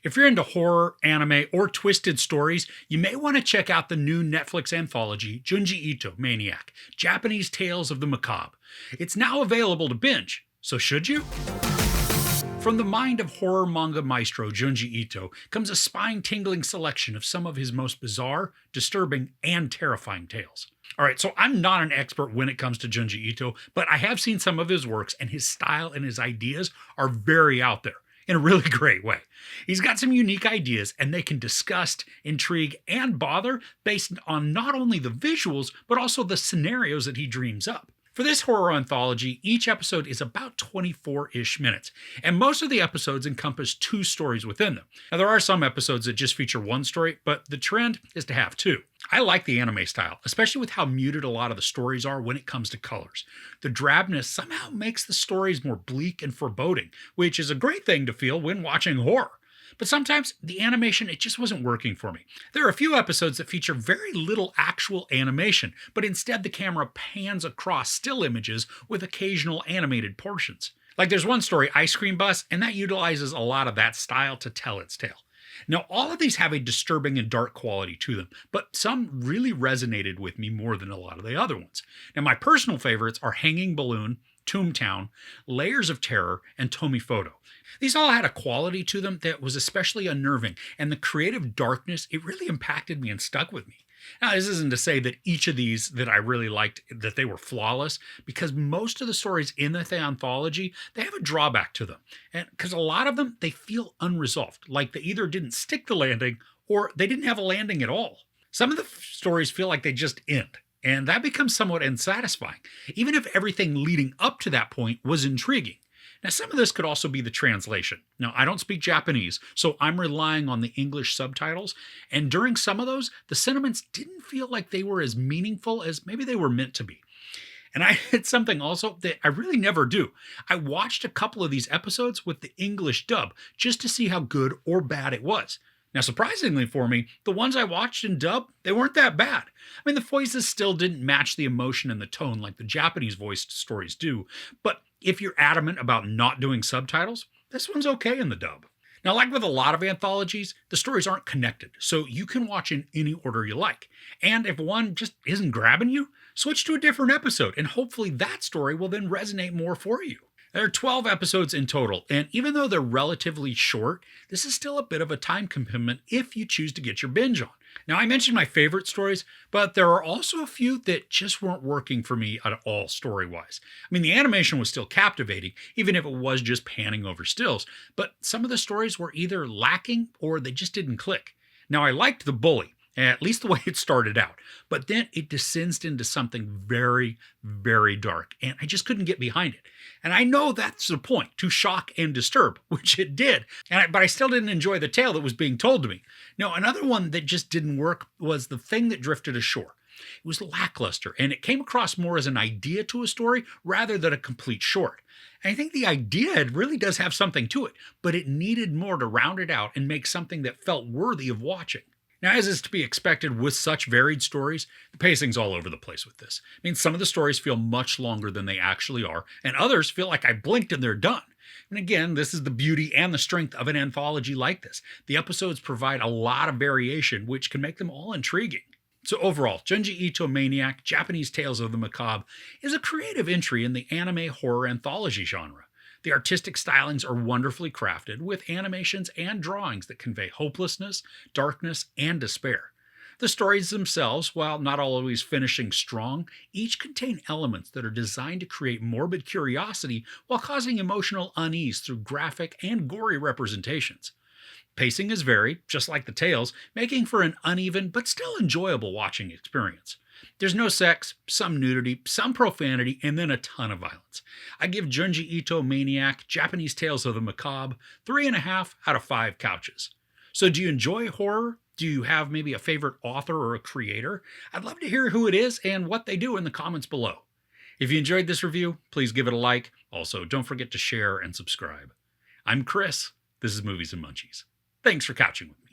If you're into horror, anime, or twisted stories, you may want to check out the new Netflix anthology, Junji Ito Maniac, Japanese Tales of the Macabre. It's now available to binge, so should you? From the mind of horror manga maestro Junji Ito comes a spine-tingling selection of some of his most bizarre, disturbing, and terrifying tales. Alright, so I'm not an expert when it comes to Junji Ito, but I have seen some of his works, and his style and his ideas are very out there in a really great way. He's got some unique ideas, and they can disgust, intrigue, and bother based on not only the visuals, but also the scenarios that he dreams up. For this horror anthology, each episode is about 24-ish minutes, and most of the episodes encompass 2 stories within them. Now, there are some episodes that just feature 1 story, but the trend is to have 2. I like the anime style, especially with how muted a lot of the stories are when it comes to colors. The drabness somehow makes the stories more bleak and foreboding, which is a great thing to feel when watching horror. But sometimes the animation, it just wasn't working for me. There are a few episodes that feature very little actual animation, but instead the camera pans across still images with occasional animated portions. Like there's one story, Ice Cream Bus, and that utilizes a lot of that style to tell its tale. Now, all of these have a disturbing and dark quality to them, but some really resonated with me more than a lot of the other ones. Now, my personal favorites are Hanging Balloon, Toontown, Layers of Terror, and Tomiphoto. These all had a quality to them that was especially unnerving, and the creative darkness, it really impacted me and stuck with me. Now, this isn't to say that each of these that I really liked, that they were flawless, because most of the stories in the anthology, they have a drawback to them. And because a lot of them, they feel unresolved, like they either didn't stick the landing or they didn't have a landing at all. Some of the stories feel like they just end, and that becomes somewhat unsatisfying, even if everything leading up to that point was intriguing. Now, some of this could also be the translation. Now, I don't speak Japanese, so I'm relying on the English subtitles, and during some of those, the sentiments didn't feel like they were as meaningful as maybe they were meant to be. And I did something also that I really never do. I watched a couple of these episodes with the English dub just to see how good or bad it was. Now, surprisingly for me, the ones I watched in dub, they weren't that bad. I mean, the voices still didn't match the emotion and the tone like the Japanese voiced stories do, but if you're adamant about not doing subtitles, this one's okay in the dub. Now, like with a lot of anthologies, the stories aren't connected, so you can watch in any order you like. And if one just isn't grabbing you, switch to a different episode, and hopefully that story will then resonate more for you. There are 12 episodes in total, and even though they're relatively short, this is still a bit of a time commitment if you choose to get your binge on. Now, I mentioned my favorite stories, but there are also a few that just weren't working for me at all story-wise. I mean, the animation was still captivating, even if it was just panning over stills, but some of the stories were either lacking or they just didn't click. Now, I liked The Bully, at least the way it started out, but then it descends into something very, very dark, and I just couldn't get behind it. And I know that's the point, to shock and disturb, which it did, but I still didn't enjoy the tale that was being told to me. Now, another one that just didn't work was The Thing That Drifted Ashore. It was lackluster, and it came across more as an idea to a story rather than a complete short. And I think the idea really does have something to it, but it needed more to round it out and make something that felt worthy of watching. Now, as is to be expected with such varied stories, the pacing's all over the place with this. I mean, some of the stories feel much longer than they actually are, and others feel like I blinked and they're done. And again, this is the beauty and the strength of an anthology like this. The episodes provide a lot of variation, which can make them all intriguing. So overall, Junji Ito Maniac, Japanese Tales of the Macabre is a creative entry in the anime horror anthology genre. The artistic stylings are wonderfully crafted, with animations and drawings that convey hopelessness, darkness, and despair. The stories themselves, while not always finishing strong, each contain elements that are designed to create morbid curiosity while causing emotional unease through graphic and gory representations. Pacing is varied, just like the tales, making for an uneven but still enjoyable watching experience. There's no sex, some nudity, some profanity, and then a ton of violence. I give Junji Ito Maniac, Japanese Tales of the Macabre 3.5 out of 5 couches. So do you enjoy horror? Do you have maybe a favorite author or a creator? I'd love to hear who it is and what they do in the comments below. If you enjoyed this review, please give it a like. Also, don't forget to share and subscribe. I'm Chris. This is Movies and Munchies. Thanks for couching with me.